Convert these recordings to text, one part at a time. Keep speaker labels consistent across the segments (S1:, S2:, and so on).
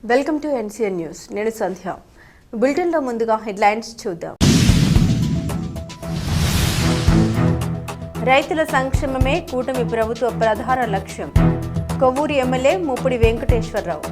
S1: Welcome to NCN news. నేను సంధ్య. బులెటిన్లో ముందుగా హెడ్లైన్స్ చూద్దాం. రైతుల సంక్షేమమే కూటమి ప్రభుత్వ ప్రధాన లక్ష్యం. కొవ్వూరు ఎమ్మెల్యే ముప్పిడి వెంకటేశ్వరరావు.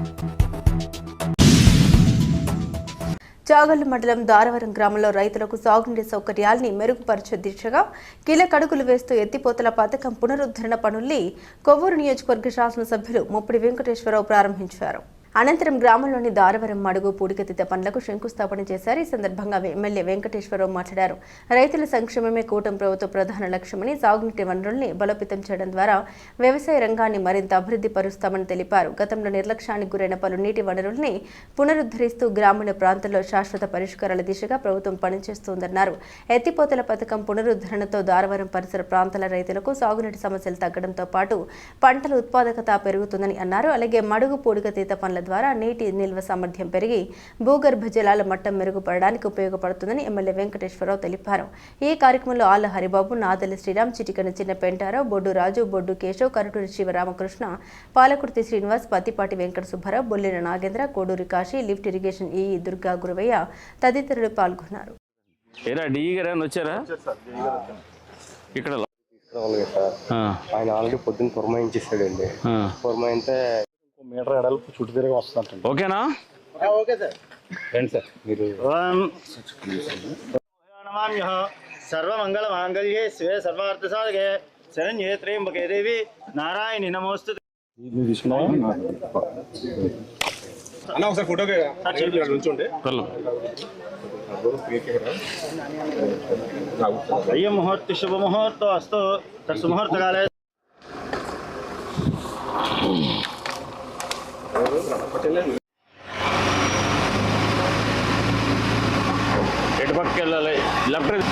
S1: చాగల్లు మండలం దారవరం గ్రామంలో రైతులకు సాగునీటి సౌకర్యాల్ని మెరుగుపరిచే దిశగా కీలక అడుగులు వేస్తూ ఎత్తిపోతల పథకం పునరుద్ధరణ పనుల్ని కొవ్వూరు నియోజకవర్గ శాసనసభ్యులు ముప్పిడి వెంకటేశ్వరరావు ప్రారంభించారు. అనంతరం గ్రామంలోని దారవరం మడుగు పూడికతీత పనులకు శంకుస్థాపన చేశారు. ఈ సందర్భంగా ఎమ్మెల్యే వెంకటేశ్వరరావు మాట్లాడారు. రైతుల సంక్షేమమే కూటమి ప్రభుత్వ ప్రధాన లక్ష్యమని, సాగునీటి వనరుల్ని బలోపేతం చేయడం ద్వారా వ్యవసాయ రంగాన్ని మరింత అభివృద్ధి పరుస్తామని తెలిపారు. గతంలో నిర్లక్ష్యానికి గురైన పలు నీటి వనరుల్ని పునరుద్ధరిస్తూ గ్రామీణ ప్రాంతాల్లో శాశ్వత పరిష్కారాల దిశగా ప్రభుత్వం పనిచేస్తోందన్నారు. ఎత్తిపోతల పథకం పునరుద్ధరణతో దారవరం పరిసర ప్రాంతాల రైతులకు సాగునీటి సమస్యలు తగ్గడంతో పాటు పంటల ఉత్పాదకత పెరుగుతుందని అన్నారు. అలాగే మడుగు పూడికతీత పనుల ద్వారా నీటి నిల్వ సామర్థ్యం పెరిగి భూగర్భ జలాల మట్టం మెరుగుపడడానికి ఉపయోగపడుతుందని ఎమ్మెల్యే వెంకటేశ్వరరావు తెలిపారు. ఈ కార్యక్రమంలో ఆళ్ల Haribabu, నాదెల్లి Sriram, Chitikana Chinna Pentarao, Boddu Raju, Boddu Keshav, Karuturi Sivaramakrishna, Palakurthi Srinivas, Pattipati Venkata Subbarao, Bollina Nagendra, Koduri Kasi, lift irrigation EE Durga Guravaiah తదితరులు పాల్గొన్నారు.
S2: ఆయన ఆల్రెడీ పొద్దున్న పురమాయించేసాడండి. పురమాయితే
S3: మీటర్ ఎడల్పు చుట్టూ తిరిగి వస్తుందంట.
S4: ఓకేనా?
S3: Okay sir. రండి సార్. మీరు సర్వమంగళ మాంగళ్యే శివే సర్వార్థ సాధకే శరణ్యే త్రయంబకే దేవి నారాయణి నమోస్తుతే.
S2: అన్న ఒకసారి ఫోటోకి నుంచోండి.
S3: అయ్య ముహూర్తి శుభ ముహూర్తం అస్తు తత్సుముహూర్తకాలే.
S4: ఎటు పక్కకి వెళ్ళాలి? లెఫ్ట్.